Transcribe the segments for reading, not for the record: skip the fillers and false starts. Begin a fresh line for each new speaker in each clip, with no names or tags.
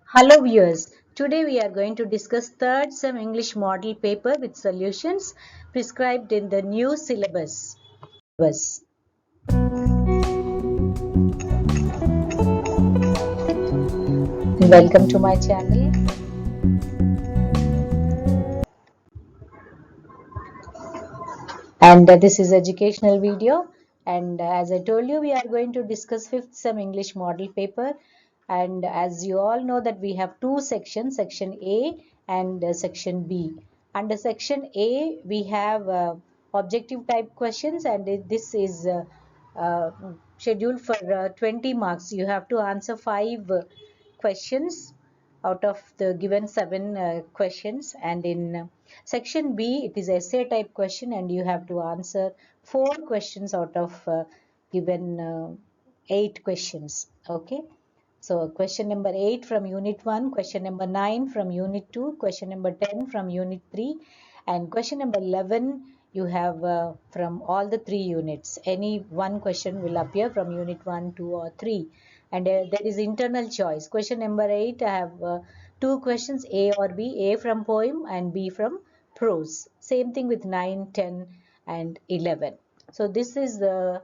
Hello viewers, today we are going to discuss third SEM English model paper with solutions prescribed in the new syllabus. Welcome to my channel. And this is educational video, and as I told you, we are going to discuss 5th SEM English model paper. And as you all know that we have two sections, section A and section B. Under section A we have objective type questions, and this is uh, scheduled for 20 marks. You have to answer 5 questions out of the given 7 questions, and in section B it is essay type question, and you have to answer 4 questions out of given 8 questions. Okay, so question number 8 from unit 1, question number 9 from unit 2, question number 10 from unit 3, and question number 11 you have from all the 3 units. Any one question will appear from unit 1, 2 or 3, and there is internal choice. Question number 8, I have two questions, A or B, A from poem and B from prose. Same thing with 9, 10 and 11. So this is a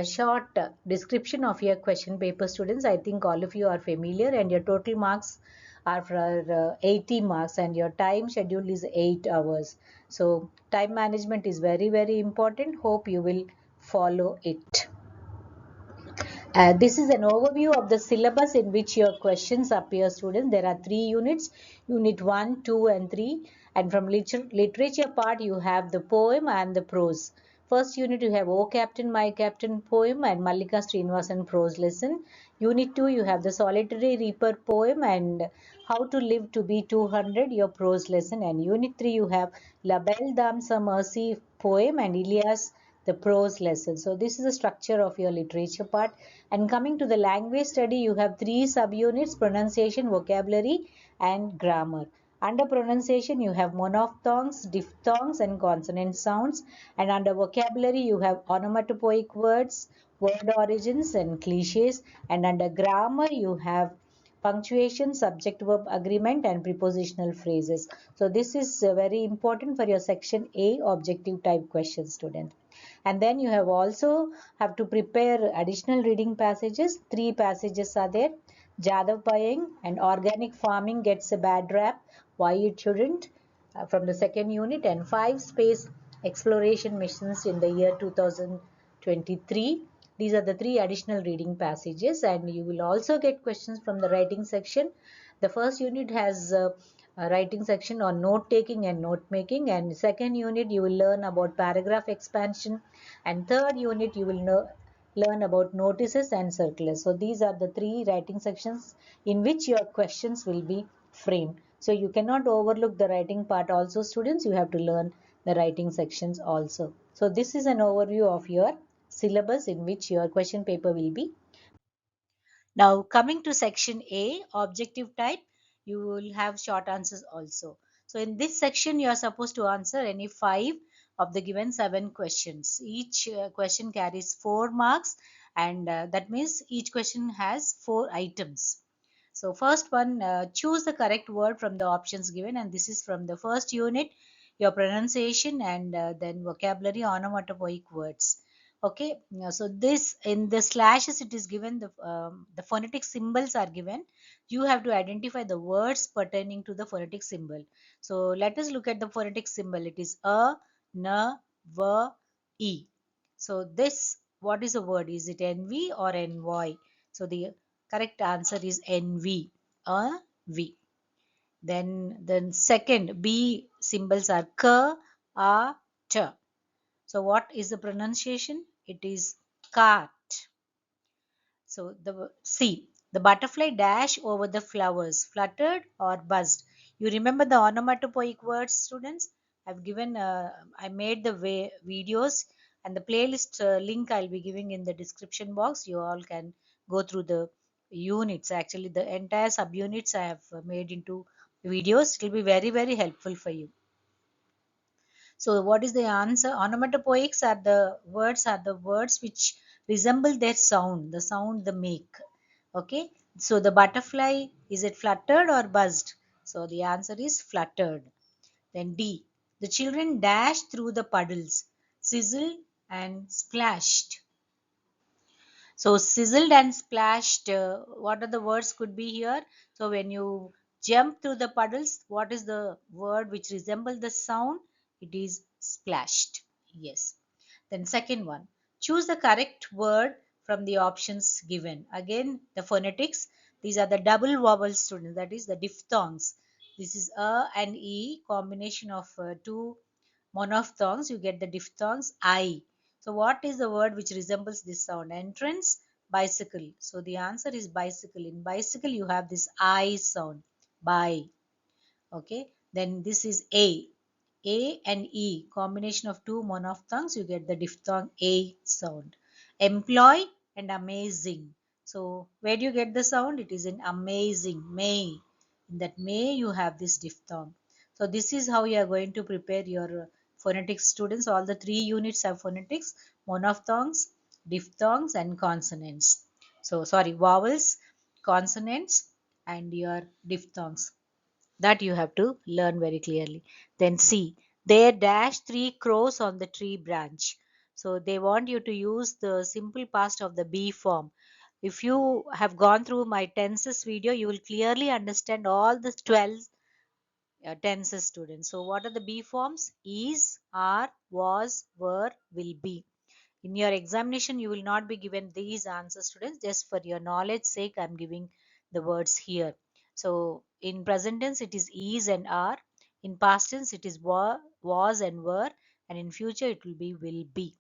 short description of your question paper, students. I think all of you are familiar, and your total marks are for 80 marks, and your time schedule is 8 hours. So time management is very important. Hope you will follow it. This is an overview of the syllabus in which your questions appear, students. There are 3 units, unit 1, 2 and 3. And from literature part, you have the poem and the prose. First unit, you have O Captain, My Captain poem and Mallika Srinivasan prose lesson. Unit 2, you have the Solitary Reaper poem and How to Live to be 200, your prose lesson. And unit 3, you have La Belle Dame Sa Mercy poem and Ilias, the prose lesson. So this is the structure of your literature part. And coming to the language study, you have 3 subunits: pronunciation, vocabulary and grammar. Under pronunciation, you have monophthongs, diphthongs and consonant sounds. And under vocabulary, you have onomatopoeic words, word origins and cliches. And under grammar, you have punctuation, subject verb agreement and prepositional phrases. So this is very important for your section A objective type question, student. And then you have also have to prepare additional reading passages. 3 passages are there: Jadav Payeng and organic farming gets a bad rap, why it shouldn't, from the second unit, and 5 space exploration missions in the year 2023. These are the 3 additional reading passages, and you will also get questions from the writing section. The first unit has a writing section on note taking and note making, and second unit you will learn about paragraph expansion, and third unit you will learn about notices and circulars. So these are the 3 writing sections in which your questions will be framed. So you cannot overlook the writing part also, students. You have to learn the writing sections also. So this is an overview of your syllabus in which your question paper will be. Now coming to section A, objective type, you will have short answers also. So in this section, you are supposed to answer any 5 of the given 7 questions. Each question carries 4 marks, and that means each question has 4 items. So first one, choose the correct word from the options given, and this is from the first unit, your pronunciation and then vocabulary, onomatopoeic words. Okay, so this in the slashes it is given, the phonetic symbols are given. You have to identify the words pertaining to the phonetic symbol. So let us look at the phonetic symbol. It is a, n, v, e. So this, what is the word? Is it nv or ny? So the correct answer is NV, a V. Then second, B symbols are K, A, T. So what is the pronunciation? It is cart. So the C, the butterfly dash over the flowers, fluttered or buzzed. You remember the onomatopoeic words, students? I've given, I made the videos, and the playlist link I'll be giving in the description box. You all can go through the units. Actually, the entire subunits I have made into videos. It will be very helpful for you. So what is the answer? Onomatopoeics are the words which resemble their sound, the sound they make. Okay. So the butterfly, is it fluttered or buzzed? So the answer is fluttered. Then D, the children dashed through the puddles, sizzled and splashed. So sizzled and splashed, what are the words could be here? So when you jump through the puddles, what is the word which resembles the sound? It is splashed. Yes. Then second one, choose the correct word from the options given. Again, the phonetics. These are the double vowel students, that is the diphthongs. This is a and e combination of two monophthongs. You get the diphthongs I. So what is the word which resembles this sound? Entrance, bicycle. So the answer is bicycle. In bicycle you have this I sound. By. Okay. Then this is A. A and E, combination of two monophthongs, you get the diphthong A sound. Employ and amazing. So where do you get the sound? It is in amazing, may. In that may you have this diphthong. So this is how you are going to prepare your phonetics students. All the 3 units have phonetics, monophthongs, diphthongs and consonants. So sorry, vowels, consonants and your diphthongs, that you have to learn very clearly. Then C, there dash three crows on the tree branch. So they want you to use the simple past of the be form. If you have gone through my tenses video, you will clearly understand all the 12 tenses, students. So what are the be forms? Is, are, was, were, will be. In your examination you will not be given these answers, students. Just for your knowledge sake I'm giving the words here. So in present tense it is is and are, in past tense it is was and were, and in future it will be will be.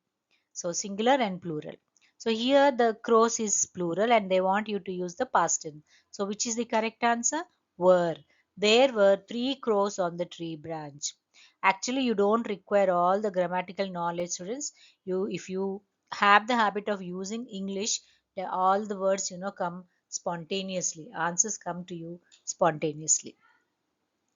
So singular and plural. So here the crows is plural and they want you to use the past tense. So which is the correct answer? Were. There were three crows on the tree branch. Actually you don't require all the grammatical knowledge, students. If you have the habit of using English, all the words come spontaneously. Answers come to you spontaneously.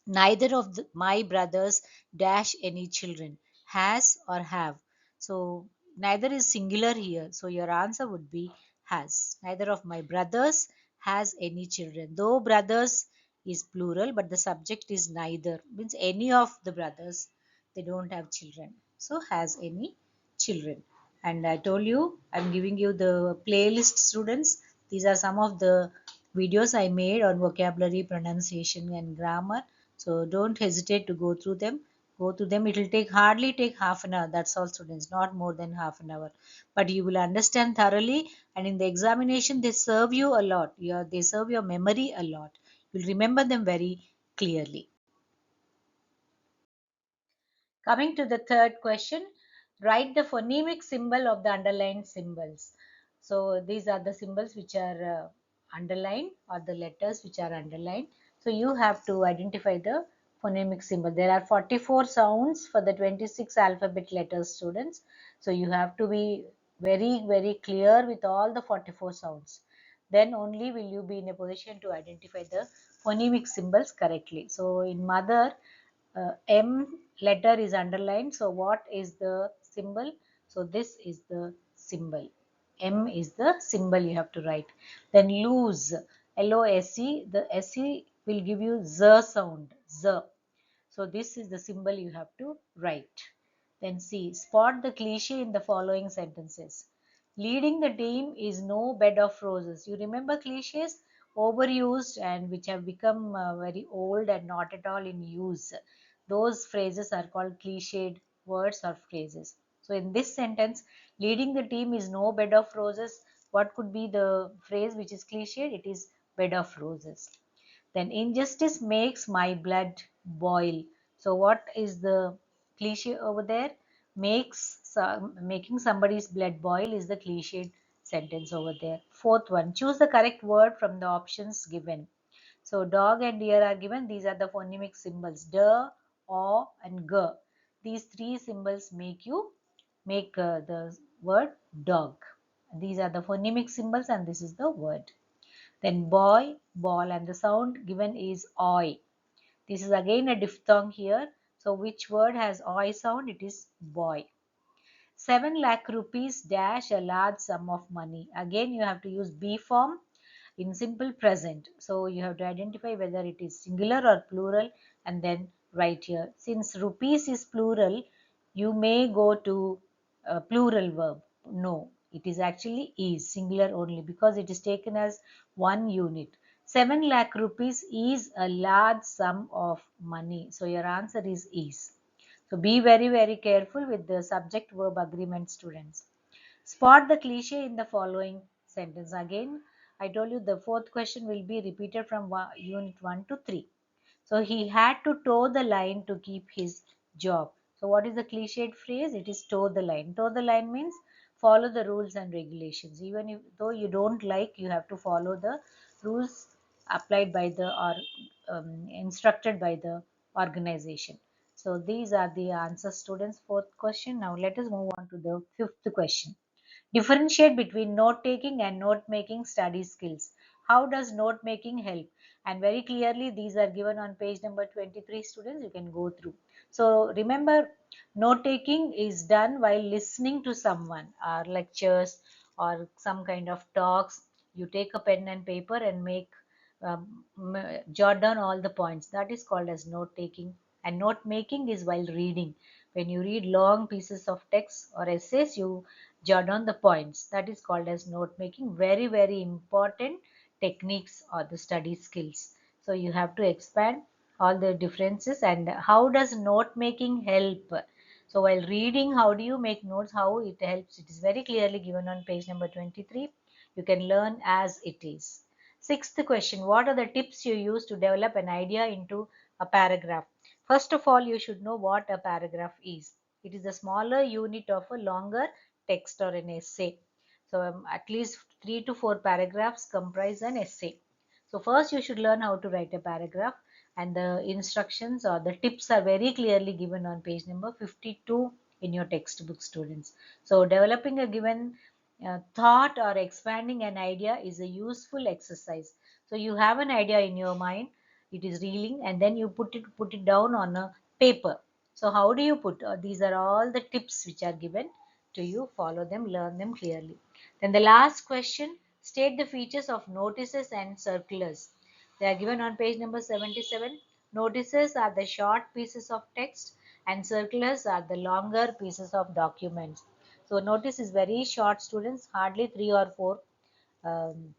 Neither of my brothers dash any children. Has or have. So neither is singular here. So your answer would be has. Neither of my brothers has any children. Though brothers is plural, but the subject is neither. Means any of the brothers, they don't have children. So has any children. And I told you, I'm giving you the playlist, students. These are some of the videos I made on vocabulary, pronunciation and grammar. So don't hesitate to go through them. Go through them. It will hardly take half an hour. That's all, students. Not more than half an hour. But you will understand thoroughly. And in the examination, they serve you a lot. They serve your memory a lot. You'll remember them very clearly. Coming to the third question, write the phonemic symbol of the underlined symbols. So these are the symbols which are underlined, or the letters which are underlined. So you have to identify the phonemic symbol. There are 44 sounds for the 26 alphabet letters, students. So you have to be very, very clear with all the 44 sounds. Then only will you be in a position to identify the phonemic symbols correctly. So in mother, M letter is underlined. So what is the symbol? So this is the symbol. M is the symbol you have to write. Then lose, L-O-S-E, the S-E will give you Z sound, Z. So this is the symbol you have to write. Then C, spot the cliche in the following sentences. Leading the team is no bed of roses. You remember cliches? Overused and which have become very old and not at all in use. Those phrases are called cliched words or phrases. So in this sentence, leading the team is no bed of roses. What could be the phrase which is cliched? It is bed of roses. Then injustice makes my blood boil. So what is the cliche over there? Making somebody's blood boil is the cliched sentence over there. Fourth one, choose the correct word from the options given. So dog and deer are given. These are the phonemic symbols: d, o, and g. These three symbols make the word dog. These are the phonemic symbols, and this is the word. Then boy, ball, and the sound given is oi. This is again a diphthong here. So which word has oi sound? It is boy. 7 lakh rupees dash a large sum of money. Again you have to use be form. in simple present. So you have to identify whether it is singular or plural and then write here. Since rupees is plural, you may go to plural verb. No, it is actually is singular only because it is taken as one unit. 7 lakh rupees is a large sum of money. So your answer is. So be very, very careful with the subject verb agreement, students. Spot the cliche in the following sentence. Again, I told you the fourth question will be repeated from unit 1 to 3. So he had to toe the line to keep his job. So what is the cliched phrase? It is toe the line. Toe the line means follow the rules and regulations. Even if though you don't like, you have to follow the rules applied by the or instructed by the organization. So these are the answers, students. Fourth question. Now let us move on to the fifth question. Differentiate between note taking and note making study skills. How does note making help? And very clearly, these are given on page number 23, students. You can go through. So remember, note taking is done while listening to someone, or lectures, or some kind of talks. You take a pen and paper and jot down all the points. That is called as note taking. And note making is while reading. When you read long pieces of text or essays, you jot down the points. That is called as note making. Very, very important techniques or the study skills. So you have to expand all the differences. And how does note making help? So while reading, how do you make notes? How it helps? It is very clearly given on page number 23. You can learn as it is. Sixth question. What are the tips you use to develop an idea into a paragraph? First of all, you should know what a paragraph is. It is a smaller unit of a longer text or an essay. So at least 3 to 4 paragraphs comprise an essay. So first you should learn how to write a paragraph, and the instructions or the tips are very clearly given on page number 52 in your textbook, students. So developing a given thought or expanding an idea is a useful exercise. So you have an idea in your mind, it is reeling, and then you put it down on a paper. So how do you put? These are all the tips which are given to you. Follow them, learn them clearly. Then the last question, state the features of notices and circulars. They are given on page number 77. Notices are the short pieces of text and circulars are the longer pieces of documents. So notice is very short, students, hardly 3 or 4 um,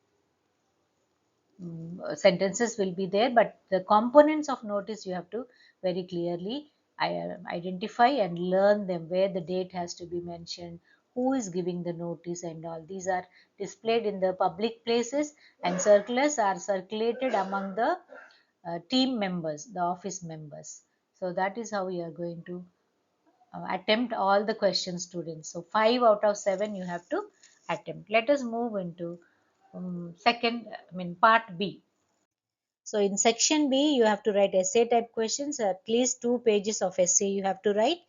sentences will be there, but the components of notice you have to very clearly identify and learn them, where the date has to be mentioned, who is giving the notice, and all these are displayed in the public places, and circulars are circulated among the team members, the office members. So that is how we are going to attempt all the questions, students. So 5 out of 7 you have to attempt. Let us move into part B. So in section B, you have to write essay type questions, at least 2 pages of essay you have to write,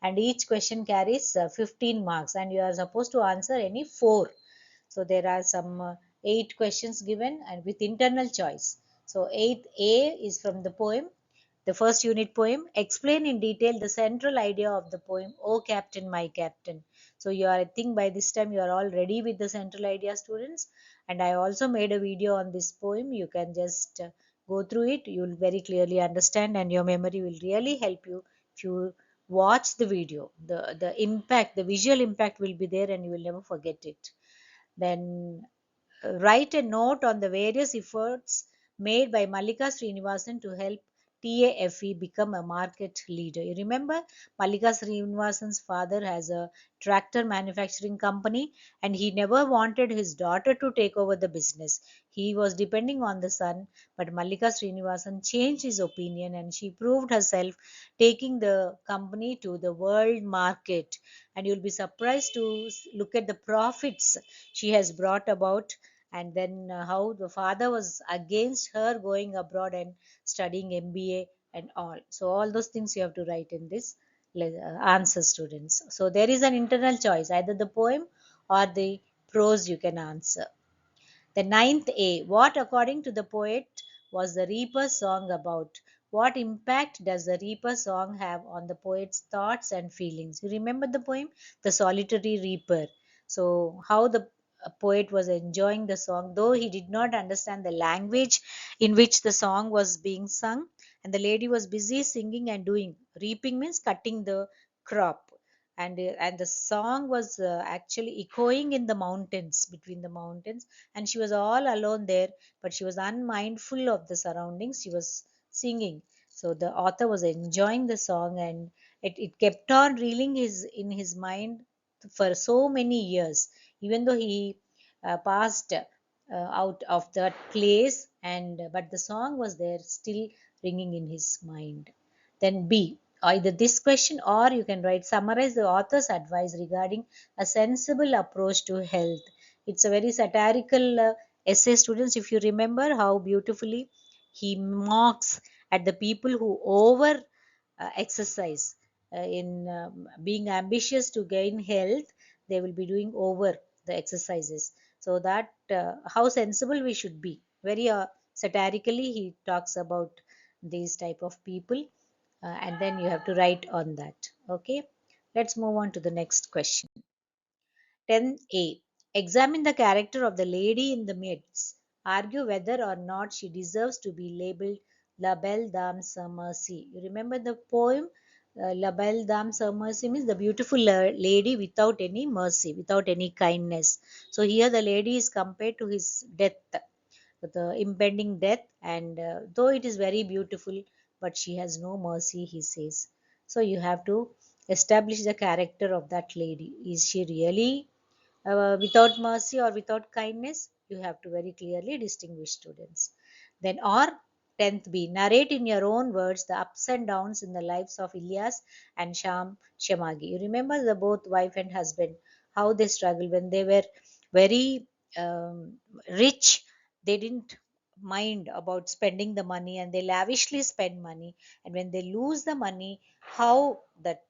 and each question carries 15 marks, and you are supposed to answer any 4. So there are some 8 questions given and with internal choice. So 8A is from the poem, the first unit poem. Explain in detail the central idea of the poem, "Oh Captain, my Captain." So you are, I think by this time you are all ready with the central idea, students. And I also made a video on this poem. You can just go through it. You will very clearly understand, and your memory will really help you if you watch the video. The impact, the visual impact will be there, and you will never forget it. Then write a note on the various efforts made by Mallika Srinivasan to help TAFE become a market leader. You remember, Mallika Srinivasan's father has a tractor manufacturing company, and he never wanted his daughter to take over the business. He was depending on the son, but Mallika Srinivasan changed his opinion and she proved herself, taking the company to the world market. And you'll be surprised to look at the profits she has brought about, and then how the father was against her going abroad and studying MBA and all. So all those things you have to write in this answer, students. So there is an internal choice, either the poem or the prose you can answer. The ninth A, what according to the poet was the reaper song about? What impact does the reaper song have on the poet's thoughts and feelings? You remember the poem, The Solitary Reaper. So how the poet was enjoying the song, though he did not understand the language in which the song was being sung. And the lady was busy singing and doing. Reaping means cutting the crop. And the song was actually echoing in the mountains, between the mountains, and she was all alone there, but she was unmindful of the surroundings. She was singing. So the author was enjoying the song, and it kept on reeling in his mind for so many years, even though he passed out of that place, and but the song was there still ringing in his mind. Then B, either this question, or you can write summarize the author's advice regarding a sensible approach to health. It's a very satirical essay, students. If you remember how beautifully he mocks at the people who over exercise, in being ambitious to gain health, they will be doing over the exercises. So that how sensible we should be. Very satirically he talks about these type of people, and then you have to write on that. Okay, let's move on to the next question. 10a. Examine the character of the lady in the midst. Argue whether or not she deserves to be labeled La Belle Dame sans Mercy. You remember the poem? La Belle Dame sans Mercy means the beautiful lady without any mercy, without any kindness. So here the lady is compared to his death, the impending death, and though it is very beautiful, but she has no mercy, he says. So you have to establish the character of that lady. Is she really without mercy or without kindness? You have to very clearly distinguish, students. Then, or 10th B, narrate in your own words the ups and downs in the lives of Ilyas and Shamagi. You remember the both wife and husband, how they struggled when they were very rich. They didn't mind about spending the money, and they lavishly spend money. And when they lose the money, how that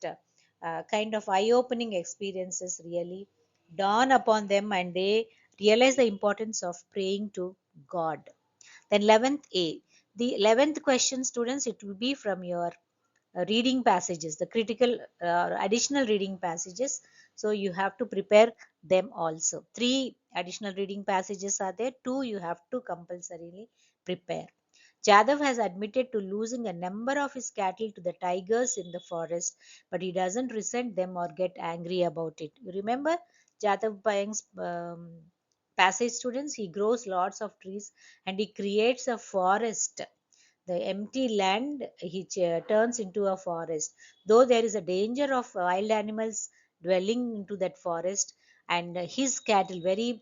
kind of eye-opening experiences really dawn upon them, and they realize the importance of praying to God. Then 11th A. The 11th question, students, it will be from your reading passages, the critical additional reading passages. So you have to prepare them also. Three additional reading passages are there. Two you have to compulsorily prepare. Jadhav has admitted to losing a number of his cattle to the tigers in the forest, but he doesn't resent them or get angry about it. You remember Jadhav Payang's passage, students? He grows lots of trees and he creates a forest. The empty land he turns into a forest, though there is a danger of wild animals dwelling into that forest. And his cattle very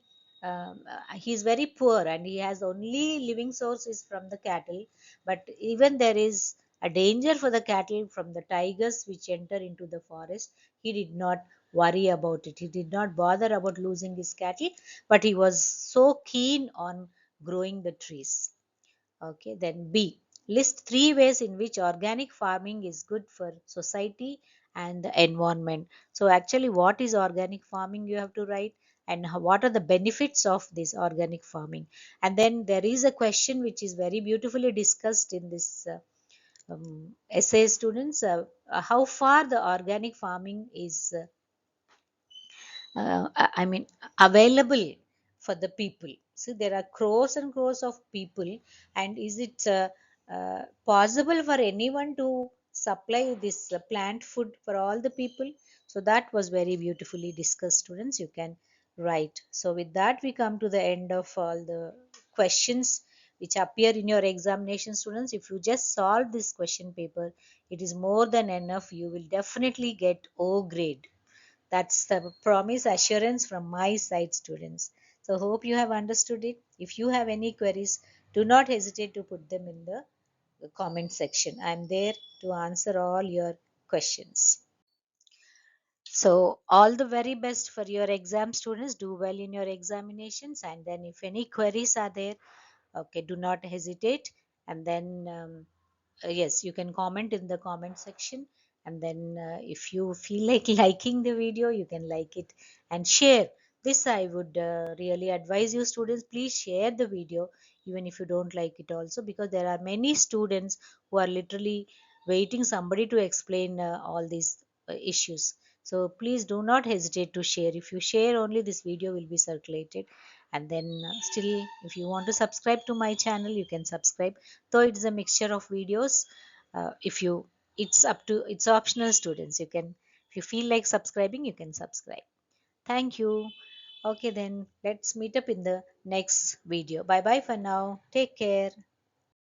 he is very poor, and he has only living source is from the cattle. But even there is a danger for the cattle from the tigers which enter into the forest, he did not worry about it. He did not bother about losing his cattle, but he was so keen on growing the trees. Okay, then B. List three ways in which organic farming is good for society and the environment. So actually, what is organic farming? You have to write, and what are the benefits of this organic farming. And then there is a question which is very beautifully discussed in this essay, students. How far the organic farming is I mean, available for the people. See, there are crores and crores of people, and is it possible for anyone to supply this plant food for all the people? So that was very beautifully discussed, students. You can write. So with that, we come to the end of all the questions which appear in your examination, students. If you just solve this question paper, it is more than enough. You will definitely get O grade. That's the promise assurance from my side, students. So hope you have understood it. If you have any queries, do not hesitate to put them in the comment section. I'm there to answer all your questions. So all the very best for your exam, students. Do well in your examinations, and then if any queries are there, okay, do not hesitate. And then yes, you can comment in the comment section. And then if you feel like liking the video, you can like it and share this. I would really advise you, students, please share the video even if you don't like it also, because there are many students who are literally waiting somebody to explain all these issues. So please do not hesitate to share. If you share, only this video will be circulated. And then still, if you want to subscribe to my channel, you can subscribe, though it's a mixture of videos. If you it's optional, students. You can, if you feel like subscribing, you can subscribe. Thank you. Okay, then let's meet up in the next video. Bye bye for now. Take care.